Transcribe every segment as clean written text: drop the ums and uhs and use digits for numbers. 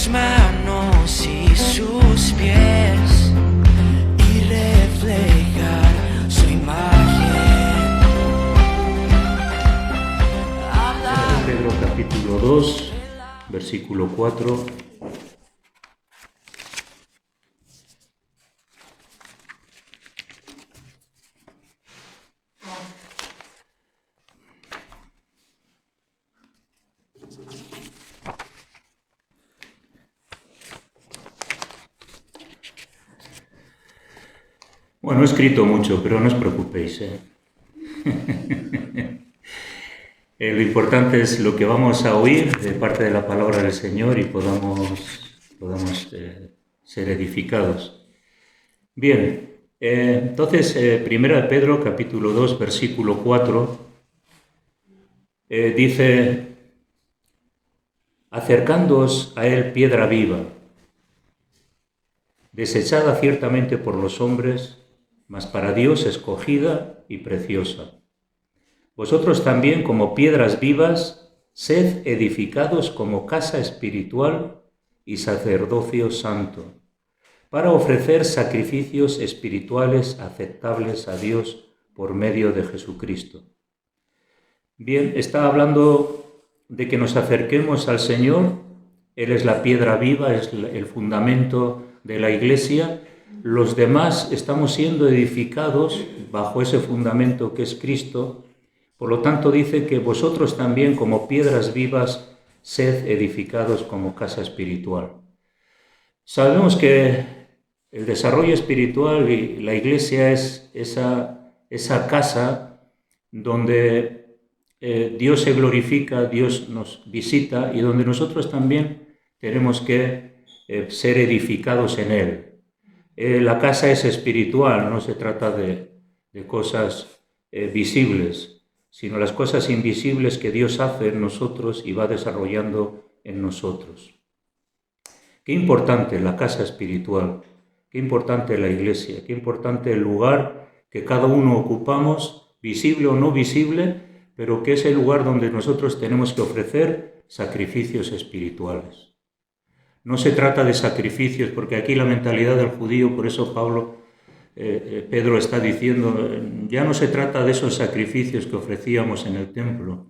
sus manos y sus pies y reflejar su imagen. Pedro capítulo 2, versículo 4. Bueno, he escrito mucho, pero no os preocupéis, lo importante es lo que vamos a oír de parte de la palabra del Señor y podamos ser edificados. Bien, entonces, Primera de Pedro, capítulo 2, versículo 4, dice: acercándoos a él piedra viva, desechada ciertamente por los hombres, mas para Dios escogida y preciosa. Vosotros también, como piedras vivas, sed edificados como casa espiritual y sacerdocio santo, para ofrecer sacrificios espirituales aceptables a Dios por medio de Jesucristo. Bien, está hablando de que nos acerquemos al Señor. Él es la piedra viva, es el fundamento de la Iglesia. Los demás estamos siendo edificados bajo ese fundamento que es Cristo. Por lo tanto, dice que vosotros también, como piedras vivas, sed edificados como casa espiritual. Sabemos que el desarrollo espiritual y la Iglesia es esa casa donde Dios se glorifica, Dios nos visita y donde nosotros también tenemos que ser edificados en Él. La casa es espiritual, no se trata de cosas visibles, sino las cosas invisibles que Dios hace en nosotros y va desarrollando en nosotros. Qué importante la casa espiritual, qué importante la iglesia, qué importante el lugar que cada uno ocupamos, visible o no visible, pero que es el lugar donde nosotros tenemos que ofrecer sacrificios espirituales. No se trata de sacrificios, porque aquí la mentalidad del judío, por eso Pedro está diciendo, ya no se trata de esos sacrificios que ofrecíamos en el templo,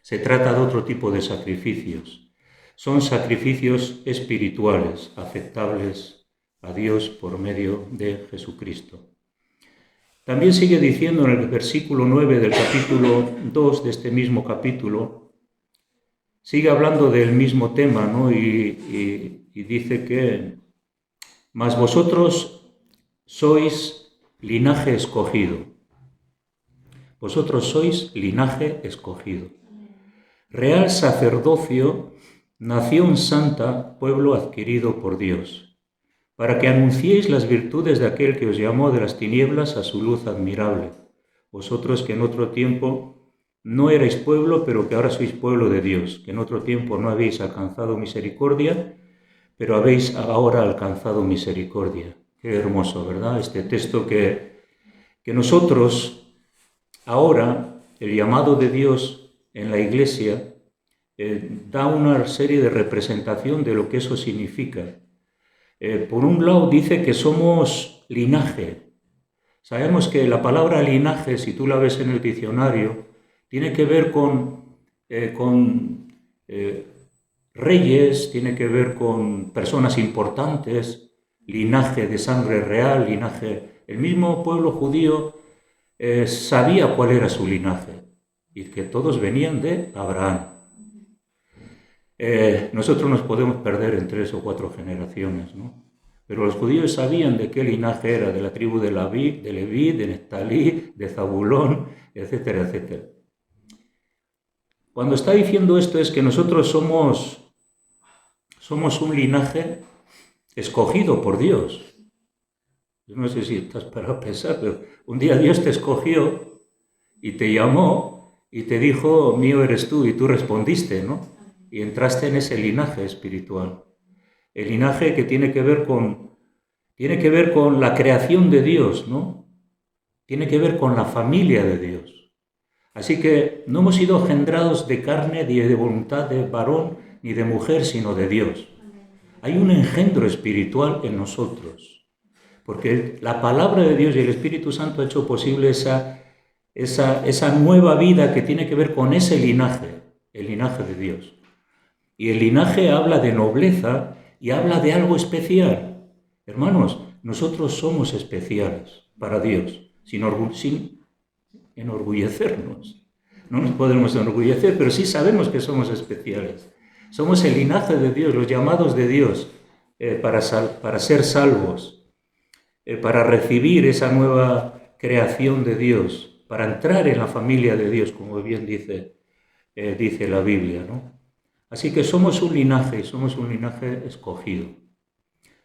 se trata de otro tipo de sacrificios. Son sacrificios espirituales, aceptables a Dios por medio de Jesucristo. También sigue diciendo en el versículo 9 del capítulo 2 de este mismo capítulo, sigue hablando del mismo tema, ¿no? Y dice que, mas vosotros sois linaje escogido. Vosotros sois linaje escogido. Real sacerdocio, nación santa, pueblo adquirido por Dios, para que anunciéis las virtudes de aquel que os llamó de las tinieblas a su luz admirable. Vosotros que en otro tiempo no erais pueblo, pero que ahora sois pueblo de Dios, que en otro tiempo no habéis alcanzado misericordia, pero habéis ahora alcanzado misericordia. Qué hermoso, ¿verdad? Este texto que nosotros ahora, el llamado de Dios en la Iglesia, da una serie de representación de lo que eso significa. Por un lado dice que somos linaje. Sabemos que la palabra linaje, si tú la ves en el diccionario, tiene que ver con reyes, tiene que ver con personas importantes, linaje de sangre real, linaje. El mismo pueblo judío sabía cuál era su linaje y que todos venían de Abraham. Nosotros nos podemos perder en 3 o 4 generaciones, ¿no? Pero los judíos sabían de qué linaje era, de la tribu de Leví, de Neftalí, de Zabulón, etcétera, etcétera. Cuando está diciendo esto es que nosotros somos un linaje escogido por Dios. Yo no sé si estás para pensar, pero un día Dios te escogió y te llamó y te dijo, mío eres tú, y tú respondiste, ¿no? Y entraste en ese linaje espiritual. El linaje que tiene que ver con la creación de Dios, ¿no? Tiene que ver con la familia de Dios. Así que no hemos sido engendrados de carne ni de voluntad de varón ni de mujer, sino de Dios. hay un engendro espiritual en nosotros, porque la palabra de Dios y el Espíritu Santo ha hecho posible esa nueva vida que tiene que ver con ese linaje, el linaje de Dios. Y el linaje habla de nobleza y habla de algo especial. Hermanos, nosotros somos especiales para Dios, sin enorgullecernos. No nos podemos enorgullecer, pero sí sabemos que somos especiales. Somos el linaje de Dios, los llamados de Dios para ser salvos, para recibir esa nueva creación de Dios, para entrar en la familia de Dios, como bien dice la Biblia, ¿no? Así que somos un linaje escogido.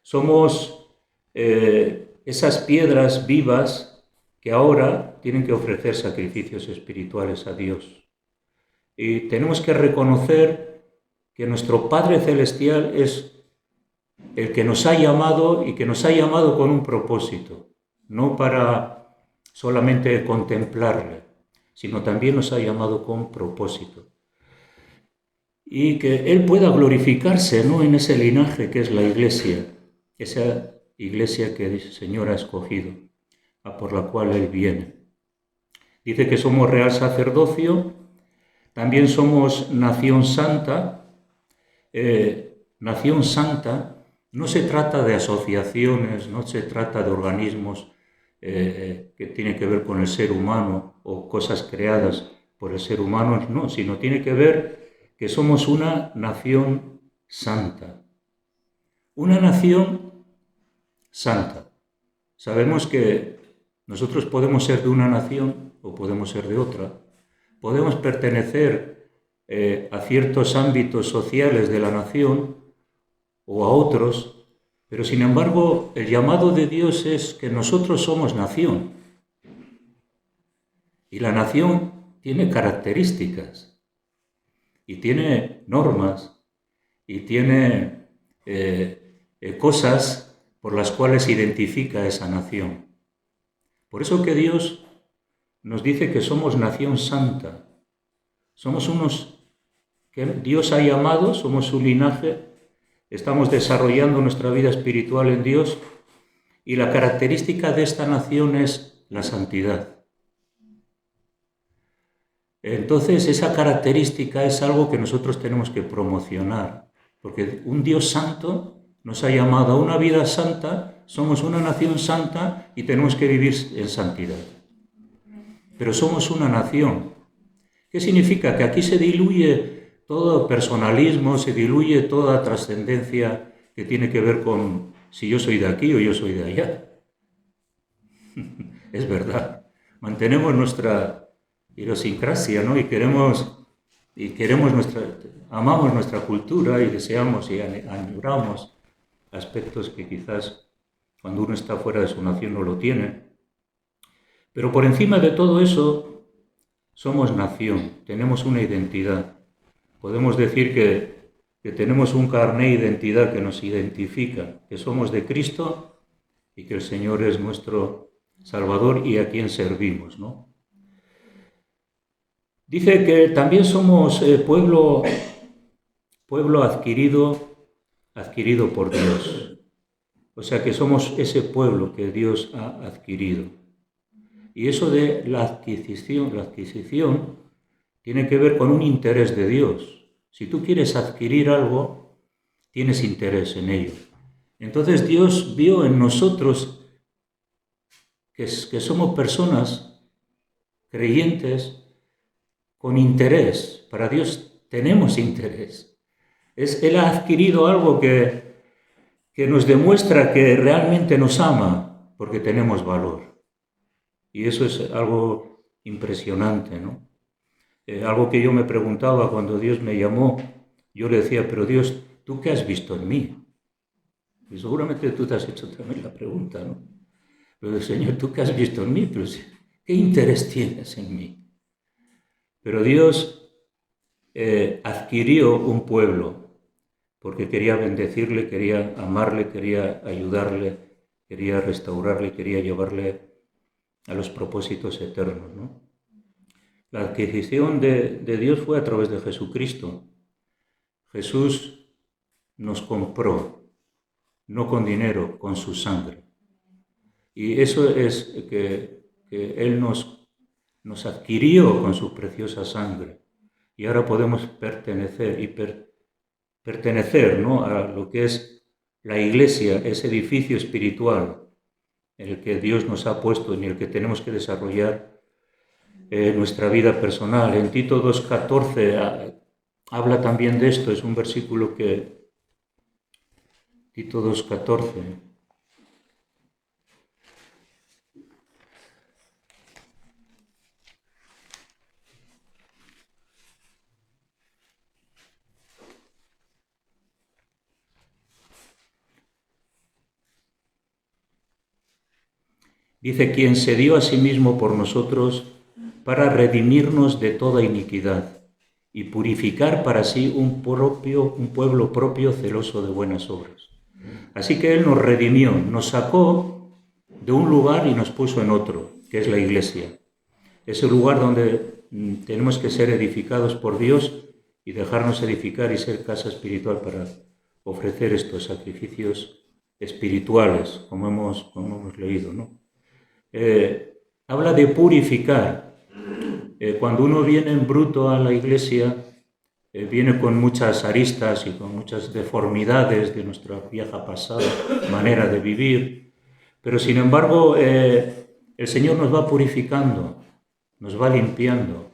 Somos esas piedras vivas que ahora tienen que ofrecer sacrificios espirituales a Dios. Y tenemos que reconocer que nuestro Padre Celestial es el que nos ha llamado y que nos ha llamado con un propósito, no para solamente contemplarle, sino también nos ha llamado con propósito. Y que Él pueda glorificarse, ¿no?, en ese linaje que es la Iglesia, esa Iglesia que el Señor ha escogido, por la cual Él viene. Dice que somos real sacerdocio, también somos nación santa. Nación santa no se trata de asociaciones, no se trata de organismos que tienen que ver con el ser humano o cosas creadas por el ser humano, no, sino tiene que ver que somos una nación santa. Una nación santa. Sabemos que nosotros podemos ser de una nación o podemos ser de otra. Podemos pertenecer a ciertos ámbitos sociales de la nación o a otros, pero sin embargo el llamado de Dios es que nosotros somos nación. Y la nación tiene características. Y tiene normas, y tiene cosas por las cuales identifica a esa nación. Por eso que Dios nos dice que somos nación santa. Somos unos que Dios ha llamado, somos su linaje, estamos desarrollando nuestra vida espiritual en Dios, y la característica de esta nación es la santidad. Entonces, esa característica es algo que nosotros tenemos que promocionar, porque un Dios santo nos ha llamado a una vida santa, somos una nación santa y tenemos que vivir en santidad. Pero somos una nación. ¿Qué significa? Que aquí se diluye todo personalismo, se diluye toda trascendencia que tiene que ver con si yo soy de aquí o yo soy de allá. Es verdad. Mantenemos nuestra idiosincrasia, ¿no? Amamos nuestra cultura y deseamos y añoramos aspectos que quizás cuando uno está fuera de su nación no lo tiene. Pero por encima de todo eso, somos nación, tenemos una identidad. Podemos decir que tenemos un carné de identidad que nos identifica, que somos de Cristo y que el Señor es nuestro Salvador y a quien servimos, ¿no? Dice que también somos pueblo adquirido por Dios. O sea que somos ese pueblo que Dios ha adquirido. Y eso de la adquisición tiene que ver con un interés de Dios. Si tú quieres adquirir algo, tienes interés en ello. Entonces Dios vio en nosotros que somos personas creyentes con interés. Para Dios tenemos interés. Él ha adquirido algo que nos demuestra que realmente nos ama, porque tenemos valor. Y eso es algo impresionante, ¿no? Algo que yo me preguntaba cuando Dios me llamó, yo le decía, pero Dios, ¿tú qué has visto en mí? Y seguramente tú te has hecho también la pregunta, ¿no? Pero Señor, ¿tú qué has visto en mí? Pero, ¿qué interés tienes en mí? Pero Dios adquirió un pueblo porque quería bendecirle, quería amarle, quería ayudarle, quería restaurarle, quería llevarle a los propósitos eternos, ¿no? La adquisición de Dios fue a través de Jesucristo. Jesús nos compró. no con dinero, con su sangre. Y eso es que Él nos adquirió con su preciosa sangre. Y ahora podemos pertenecer, ¿no?, a lo que es la Iglesia, ese edificio espiritual en el que Dios nos ha puesto, en el que tenemos que desarrollar nuestra vida personal. En Tito 2:14 habla también de esto, es un versículo que Tito 2:14. Dice, quien se dio a sí mismo por nosotros para redimirnos de toda iniquidad y purificar para sí un pueblo propio celoso de buenas obras. Así que Él nos redimió, nos sacó de un lugar y nos puso en otro, que es la Iglesia. Ese lugar donde tenemos que ser edificados por Dios y dejarnos edificar y ser casa espiritual para ofrecer estos sacrificios espirituales, como hemos leído, ¿no? Habla de purificar. Cuando uno viene en bruto a la Iglesia, viene con muchas aristas y con muchas deformidades de nuestra vieja pasada, manera de vivir, pero sin embargo el Señor nos va purificando, nos va limpiando,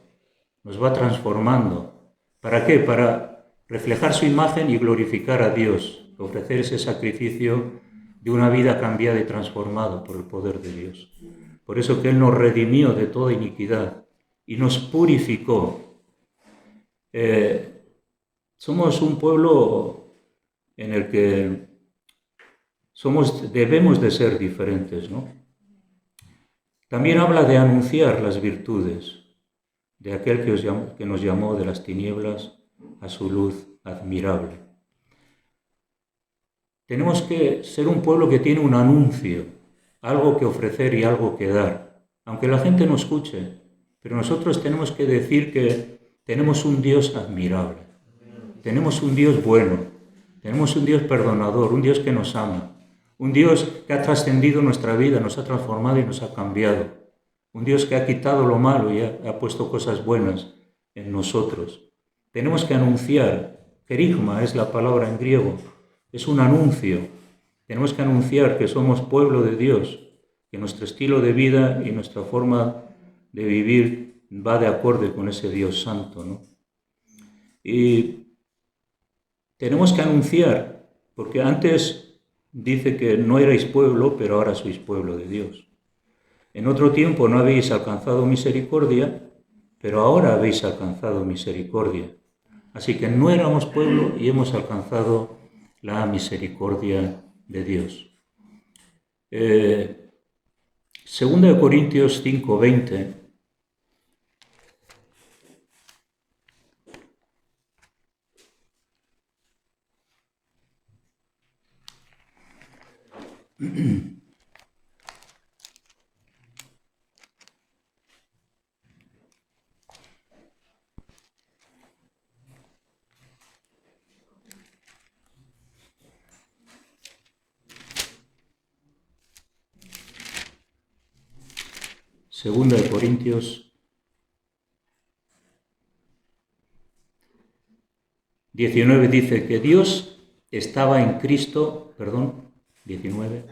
nos va transformando. ¿Para qué? Para reflejar su imagen y glorificar a Dios, ofrecer ese sacrificio de una vida cambiada y transformada por el poder de Dios. Por eso que Él nos redimió de toda iniquidad y nos purificó. Somos un pueblo en el que debemos de ser diferentes, ¿no? También habla de anunciar las virtudes de aquel que nos llamó de las tinieblas a su luz admirable. Tenemos que ser un pueblo que tiene un anuncio, algo que ofrecer y algo que dar, aunque la gente no escuche, pero nosotros tenemos que decir que tenemos un Dios admirable, tenemos un Dios bueno, tenemos un Dios perdonador, un Dios que nos ama, un Dios que ha trascendido nuestra vida, nos ha transformado y nos ha cambiado, un Dios que ha quitado lo malo y ha puesto cosas buenas en nosotros. Tenemos que anunciar, kerigma es la palabra en griego, es un anuncio. Tenemos que anunciar que somos pueblo de Dios, que nuestro estilo de vida y nuestra forma de vivir va de acorde con ese Dios santo, ¿no? Y tenemos que anunciar, porque antes dice que no erais pueblo, pero ahora sois pueblo de Dios. En otro tiempo no habéis alcanzado misericordia, pero ahora habéis alcanzado misericordia. Así que no éramos pueblo y hemos alcanzado la misericordia de Dios. Segunda de Corintios 5:20. Segunda de Corintios 19 dice que Dios estaba en Cristo, 19,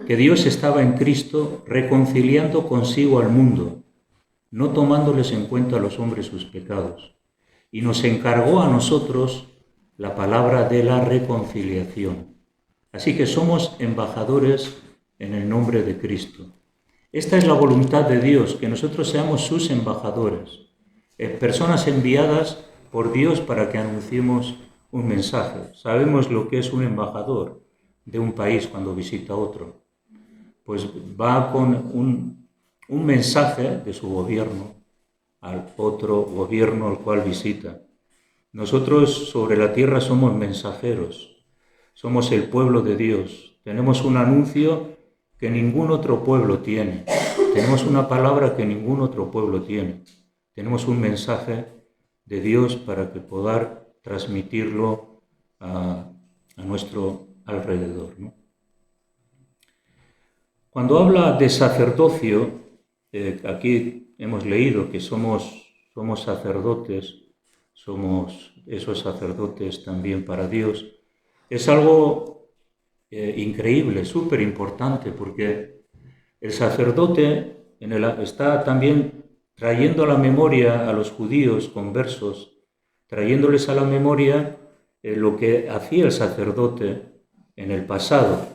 que Dios estaba en Cristo reconciliando consigo al mundo, no tomándoles en cuenta a los hombres sus pecados, y nos encargó a nosotros la palabra de la reconciliación. Así que somos embajadores en el nombre de Cristo. Esta es la voluntad de Dios, que nosotros seamos sus embajadores, personas enviadas por Dios para que anunciemos un mensaje. Sabemos lo que es un embajador de un país cuando visita otro. Pues va con un mensaje de su gobierno al otro gobierno al cual visita. Nosotros sobre la tierra somos mensajeros, somos el pueblo de Dios. Tenemos un anuncio que ningún otro pueblo tiene. Tenemos una palabra que ningún otro pueblo tiene. Tenemos un mensaje de Dios para que poder transmitirlo a nuestro alrededor, ¿no? Cuando habla de sacerdocio, aquí hemos leído que somos sacerdotes, somos esos sacerdotes también para Dios. Es algo increíble, súper importante, porque el sacerdote está también trayendo a la memoria a los judíos conversos, trayéndoles a la memoria lo que hacía el sacerdote en el pasado.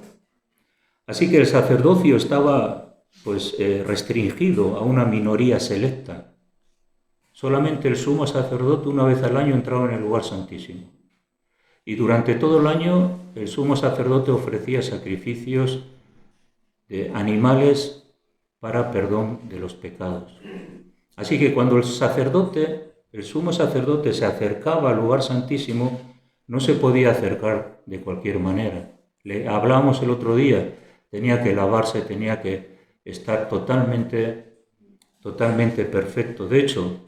Así que el sacerdocio estaba restringido a una minoría selecta. Solamente el sumo sacerdote una vez al año entraba en el lugar santísimo. Y durante todo el año el sumo sacerdote ofrecía sacrificios de animales para perdón de los pecados. Así que cuando el sumo sacerdote se acercaba al lugar santísimo, no se podía acercar de cualquier manera. Le hablamos el otro día, tenía que lavarse, tenía que estar totalmente perfecto. De hecho,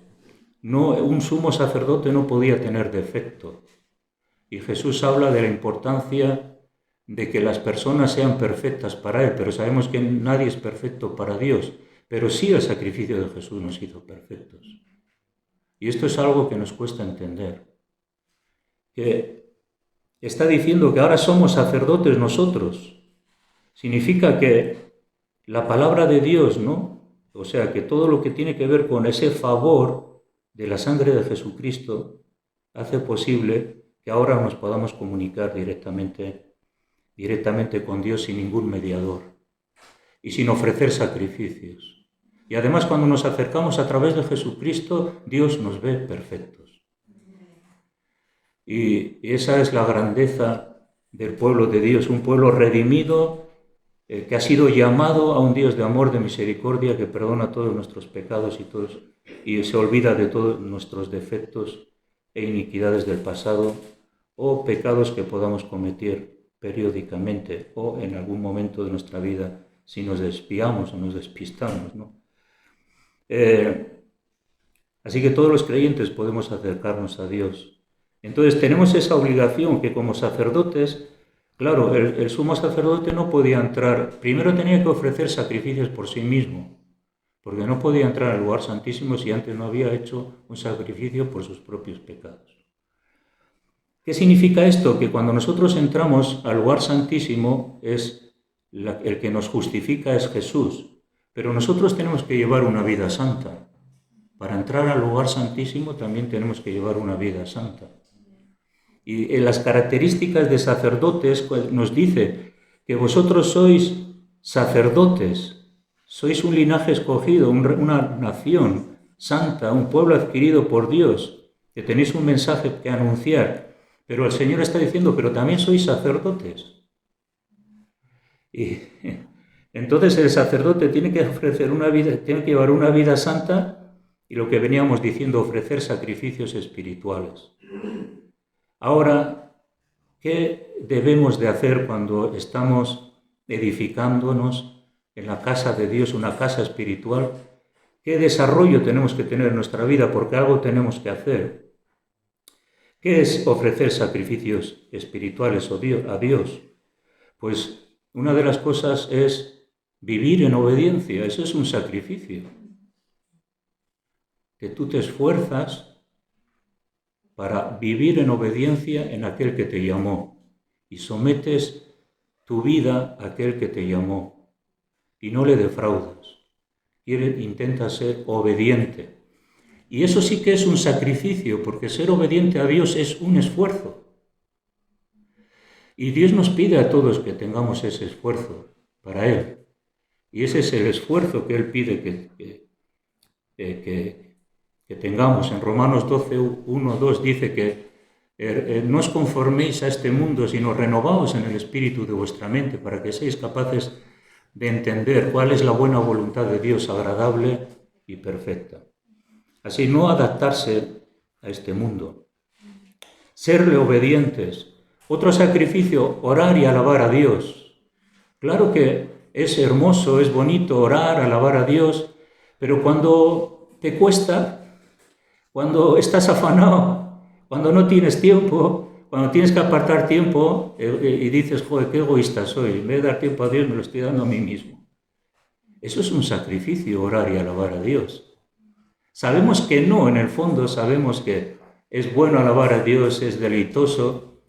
un sumo sacerdote no podía tener defecto. Y Jesús habla de la importancia de que las personas sean perfectas para Él, pero sabemos que nadie es perfecto para Dios, pero sí el sacrificio de Jesús nos hizo perfectos. Y esto es algo que nos cuesta entender. Que está diciendo que ahora somos sacerdotes nosotros. Significa que la palabra de Dios, ¿no? O sea, que todo lo que tiene que ver con ese favor de la sangre de Jesucristo hace posible que ahora nos podamos comunicar directamente con Dios sin ningún mediador y sin ofrecer sacrificios. Y además, cuando nos acercamos a través de Jesucristo, Dios nos ve perfectos. Y esa es la grandeza del pueblo de Dios, un pueblo redimido que ha sido llamado a un Dios de amor, de misericordia, que perdona todos nuestros pecados y se olvida de todos nuestros defectos e iniquidades del pasado o pecados que podamos cometer periódicamente o en algún momento de nuestra vida si nos desviamos o nos despistamos, ¿no? Así que todos los creyentes podemos acercarnos a Dios. Entonces tenemos esa obligación que como sacerdotes, claro, el sumo sacerdote no podía entrar, primero tenía que ofrecer sacrificios por sí mismo, porque no podía entrar al lugar santísimo si antes no había hecho un sacrificio por sus propios pecados. ¿Qué significa esto? Que cuando nosotros entramos al lugar santísimo, el que nos justifica es Jesús, pero nosotros tenemos que llevar una vida santa. Para entrar al lugar santísimo también tenemos que llevar una vida santa. Y en las características de sacerdotes nos dice que vosotros sois sacerdotes, sois un linaje escogido, una nación santa, un pueblo adquirido por Dios, que tenéis un mensaje que anunciar. Pero el Señor está diciendo, pero también sois sacerdotes. Y entonces el sacerdote tiene que tiene que llevar una vida santa y lo que veníamos diciendo, ofrecer sacrificios espirituales. Ahora, ¿qué debemos de hacer cuando estamos edificándonos en la casa de Dios, una casa espiritual? ¿Qué desarrollo tenemos que tener en nuestra vida? Porque algo tenemos que hacer. ¿Qué es ofrecer sacrificios espirituales a Dios? Pues una de las cosas es vivir en obediencia. Eso es un sacrificio. Que tú te esfuerzas para vivir en obediencia en aquel que te llamó y sometes tu vida a aquel que te llamó y no le defraudas. Intenta ser obediente. Y eso sí que es un sacrificio, porque ser obediente a Dios es un esfuerzo. Y Dios nos pide a todos que tengamos ese esfuerzo para Él. Y ese es el esfuerzo que Él pide que tengamos. En Romanos 12, 1, 2 dice que no os conforméis a este mundo, sino renovaos en el espíritu de vuestra mente para que seáis capaces de entender cuál es la buena voluntad de Dios, agradable y perfecta. Así, no adaptarse a este mundo. Serle obedientes. Otro sacrificio, orar y alabar a Dios. Claro que es hermoso, es bonito orar, alabar a Dios, pero cuando te cuesta, cuando estás afanado, cuando no tienes tiempo, cuando tienes que apartar tiempo y dices, joder, qué egoísta soy, en vez de dar tiempo a Dios me lo estoy dando a mí mismo. Eso es un sacrificio, orar y alabar a Dios. Sabemos que no, en el fondo sabemos que es bueno alabar a Dios, es deleitoso,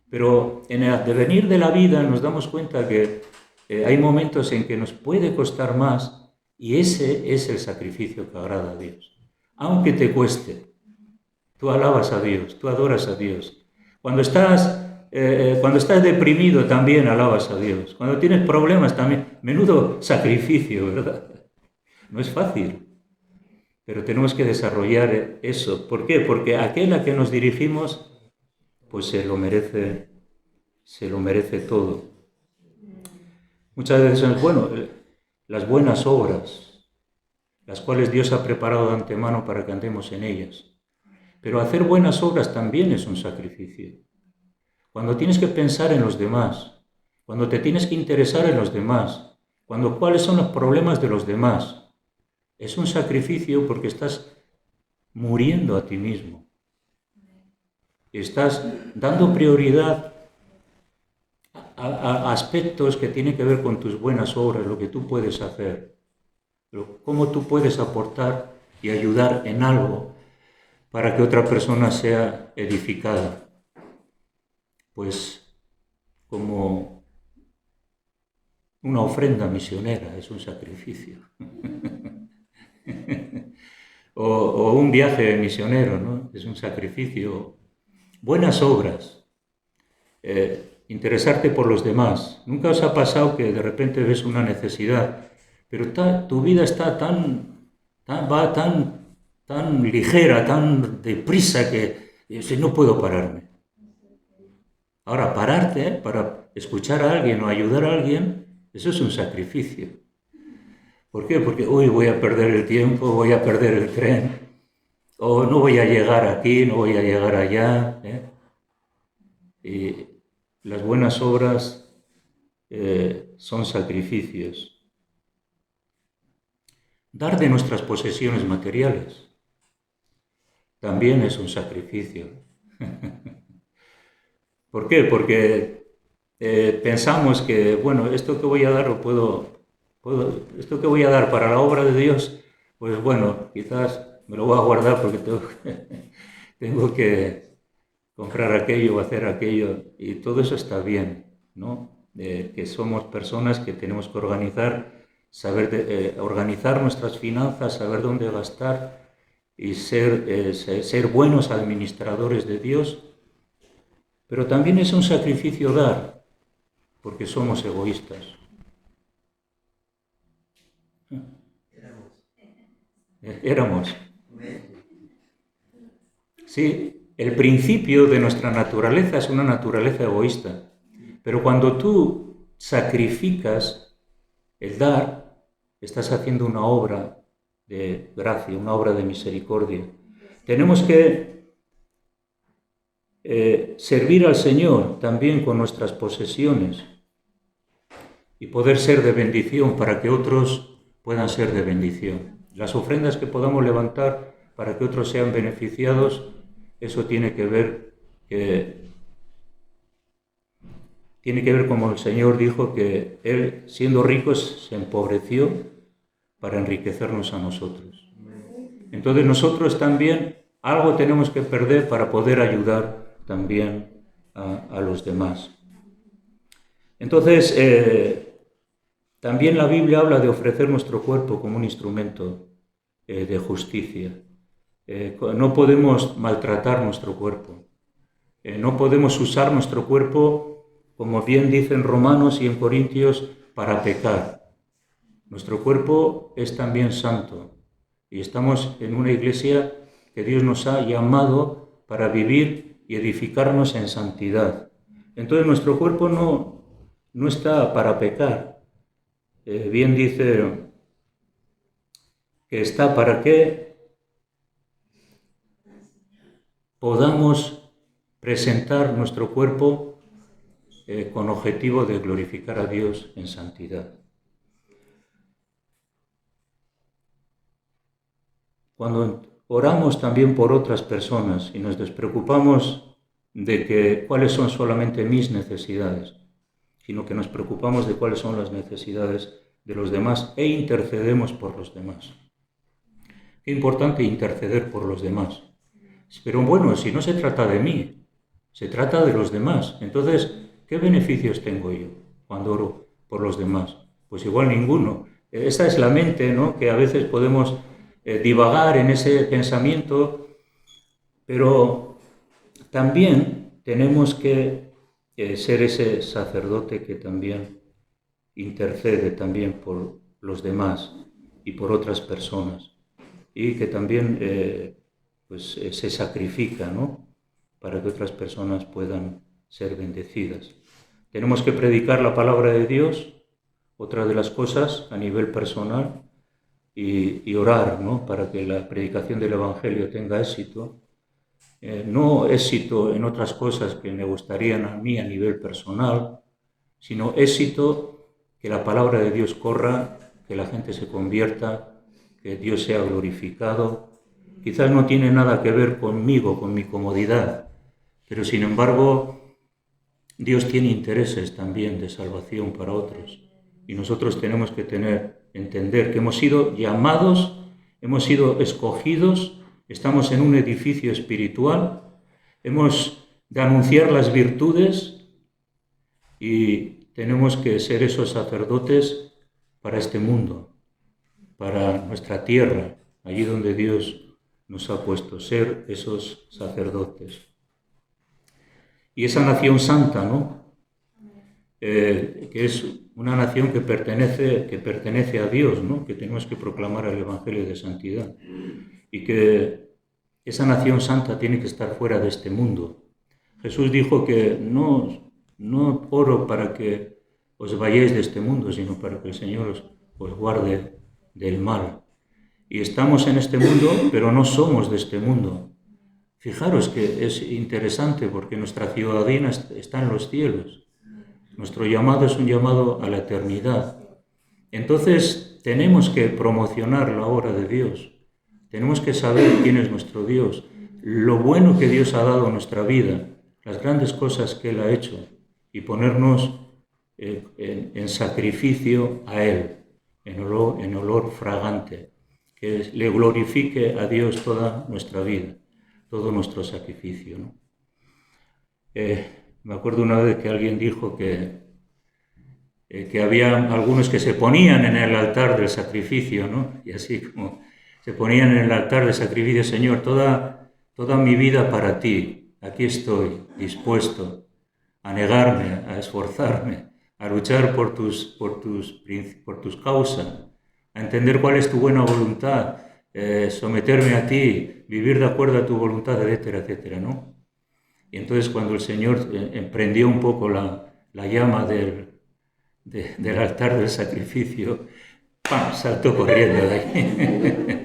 pero en el devenir de la vida nos damos cuenta que hay momentos en que nos puede costar más y ese es el sacrificio que agrada a Dios. Aunque te cueste, tú alabas a Dios, tú adoras a Dios. Cuando estás deprimido también alabas a Dios. Cuando tienes problemas también. Menudo sacrificio, ¿verdad? No es fácil, pero tenemos que desarrollar eso. ¿Por qué? Porque aquel a que nos dirigimos, pues se lo merece todo. Muchas veces, bueno, las buenas obras, las cuales Dios ha preparado de antemano para que andemos en ellas. Pero hacer buenas obras también es un sacrificio. Cuando tienes que pensar en los demás, cuando te tienes que interesar en los demás, cuáles son los problemas de los demás, es un sacrificio porque estás muriendo a ti mismo. Estás dando prioridad a aspectos que tienen que ver con tus buenas obras, lo que tú puedes hacer, cómo tú puedes aportar y ayudar en algo para que otra persona sea edificada. Pues como una ofrenda misionera, es un sacrificio. o un viaje misionero, ¿no? Es un sacrificio. Buenas obras. Interesarte por los demás. ¿Nunca os ha pasado que de repente ves una necesidad, pero tu vida está tan ligera, tan deprisa que no puedo pararme? Ahora, pararte para escuchar a alguien o ayudar a alguien, eso es un sacrificio. ¿Por qué? Porque voy a perder el tiempo, voy a perder el tren, o no voy a llegar aquí, no voy a llegar allá. Y las buenas obras son sacrificios. Dar de nuestras posesiones materiales también es un sacrificio. ¿Por qué? Porque pensamos que, bueno, esto que voy a dar esto que voy a dar para la obra de Dios, pues bueno, quizás me lo voy a guardar porque tengo que comprar aquello o hacer aquello, y todo eso está bien, ¿no? Que somos personas que tenemos que saber organizar nuestras finanzas, saber dónde gastar y ser buenos administradores de Dios. Pero también es un sacrificio dar, porque somos egoístas. Éramos. Sí, el principio de nuestra naturaleza es una naturaleza egoísta. Pero cuando tú sacrificas el dar, estás haciendo una obra de gracia, una obra de misericordia. Tenemos que servir al Señor también con nuestras posesiones y poder ser de bendición para que otros puedan ser de bendición. Las ofrendas que podamos levantar para que otros sean beneficiados, eso tiene que ver como el Señor dijo que Él, siendo rico, se empobreció para enriquecernos a nosotros. Entonces nosotros también algo tenemos que perder para poder ayudar también a los demás. Entonces, también la Biblia habla de ofrecer nuestro cuerpo como un instrumento de justicia. No podemos maltratar nuestro cuerpo. No podemos usar nuestro cuerpo, como bien dicen Romanos y en Corintios, para pecar. Nuestro cuerpo es también santo y estamos en una iglesia que Dios nos ha llamado para vivir y edificarnos en santidad. Entonces nuestro cuerpo no está para pecar. Bien dice que está para que podamos presentar nuestro cuerpo con objetivo de glorificar a Dios en santidad. Cuando oramos también por otras personas y nos despreocupamos de que cuáles son solamente mis necesidades, sino que nos preocupamos de cuáles son las necesidades de los demás e intercedemos por los demás. Qué importante interceder por los demás. Pero bueno, si no se trata de mí, se trata de los demás. Entonces, ¿qué beneficios tengo yo cuando oro por los demás? Pues igual ninguno. Esa es la mente, ¿no?, que a veces podemos divagar en ese pensamiento, pero también tenemos que ser ese sacerdote que también intercede también por los demás y por otras personas, y que también se sacrifica, ¿no?, para que otras personas puedan ser bendecidas. Tenemos que predicar la palabra de Dios, otra de las cosas a nivel personal, y orar, ¿no?, para que la predicación del Evangelio tenga éxito. No éxito en otras cosas que me gustarían a mí a nivel personal, sino éxito que la palabra de Dios corra, que la gente se convierta, que Dios sea glorificado. Quizás no tiene nada que ver conmigo, con mi comodidad, pero sin embargo Dios tiene intereses también de salvación para otros, y nosotros tenemos que entender que hemos sido llamados, hemos sido escogidos, estamos en un edificio espiritual, hemos de anunciar las virtudes y tenemos que ser esos sacerdotes para este mundo, para nuestra tierra, allí donde Dios nos ha puesto, ser esos sacerdotes. Y esa nación santa, ¿no?, que es una nación que pertenece a Dios, ¿no?, que tenemos que proclamar el Evangelio de santidad, y que esa nación santa tiene que estar fuera de este mundo. Jesús dijo que no oro para que os vayáis de este mundo, sino para que el Señor os guarde del mal. Y estamos en este mundo, pero no somos de este mundo. Fijaros que es interesante porque nuestra ciudadanía está en los cielos. Nuestro llamado es un llamado a la eternidad. Entonces tenemos que promocionar la obra de Dios. Tenemos que saber quién es nuestro Dios, lo bueno que Dios ha dado a nuestra vida, las grandes cosas que Él ha hecho, y ponernos en sacrificio a Él, en olor fragante, que le glorifique a Dios toda nuestra vida, todo nuestro sacrificio, ¿no? Me acuerdo una vez que alguien dijo que había algunos que se ponían en el altar del sacrificio, ¿no? Y así como se ponían en el altar del sacrificio: Señor, toda mi vida para ti, aquí estoy dispuesto a negarme, a esforzarme, a luchar por tus causas, a entender cuál es tu buena voluntad, someterme a ti, vivir de acuerdo a tu voluntad, etcétera, etcétera, ¿no? Y entonces cuando el Señor emprendió un poco la llama del altar del sacrificio, ¡pam!, saltó corriendo de allí.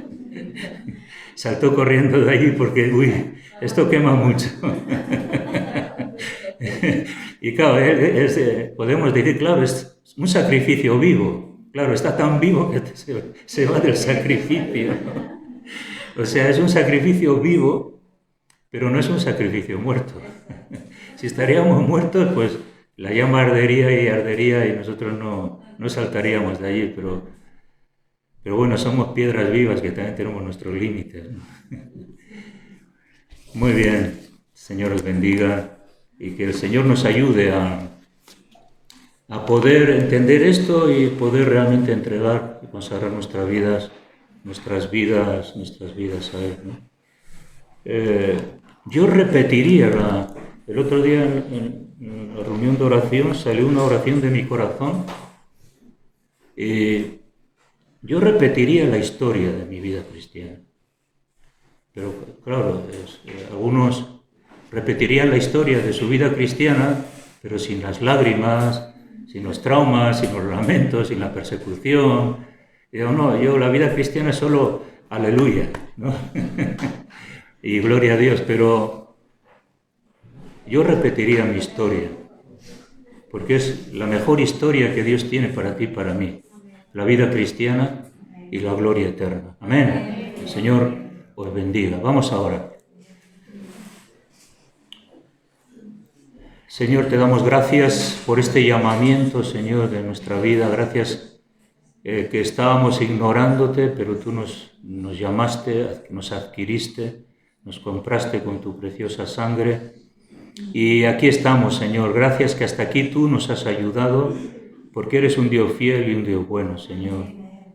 Saltó corriendo de allí porque, esto quema mucho. Y claro, podemos decir, claro, es un sacrificio vivo. Claro, está tan vivo que se va del sacrificio. O sea, es un sacrificio vivo, pero no es un sacrificio muerto. Si estaríamos muertos, pues la llama ardería y nosotros no saltaríamos de allí, pero bueno, somos piedras vivas que también tenemos nuestros límites, ¿no? Muy bien, Señor os bendiga y que el Señor nos ayude a poder entender esto y poder realmente entregar y consagrar nuestras vidas a Él, ¿no? Yo repetiría, el otro día en la reunión de oración salió una oración de mi corazón, y yo repetiría la historia de mi vida cristiana. Pero claro, algunos repetirían la historia de su vida cristiana, pero sin las lágrimas, sin los traumas, sin los lamentos, sin la persecución. Y digo, no, yo la vida cristiana es solo aleluya, ¿no? Y gloria a Dios, pero yo repetiría mi historia, porque es la mejor historia que Dios tiene para ti y para mí, la vida cristiana y la gloria eterna. Amén. El Señor os bendiga. Vamos ahora. Señor, te damos gracias por este llamamiento, Señor, de nuestra vida. Gracias que estábamos ignorándote, pero tú nos llamaste, nos adquiriste, nos compraste con tu preciosa sangre. Y aquí estamos, Señor. Gracias que hasta aquí tú nos has ayudado, porque eres un Dios fiel y un Dios bueno, Señor.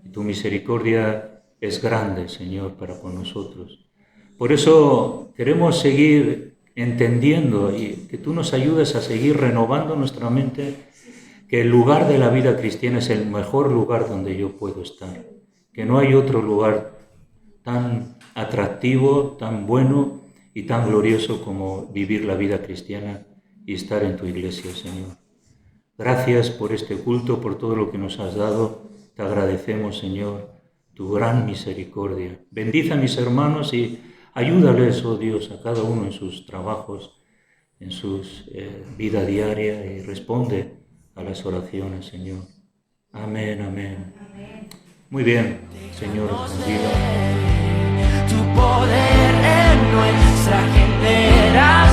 Y tu misericordia es grande, Señor, para con nosotros. Por eso queremos seguir entendiendo y que tú nos ayudes a seguir renovando nuestra mente, que el lugar de la vida cristiana es el mejor lugar donde yo puedo estar, que no hay otro lugar tan atractivo, tan bueno y tan glorioso como vivir la vida cristiana y estar en tu iglesia, Señor. Gracias por este culto, por todo lo que nos has dado. Te agradecemos, Señor, tu gran misericordia. Bendice a mis hermanos y ayúdales, oh Dios, a cada uno en sus trabajos, en su vida diaria, y responde a las oraciones, Señor. Amén, amén. Muy bien, Señor, os bendiga. Tu poder en nuestra generación.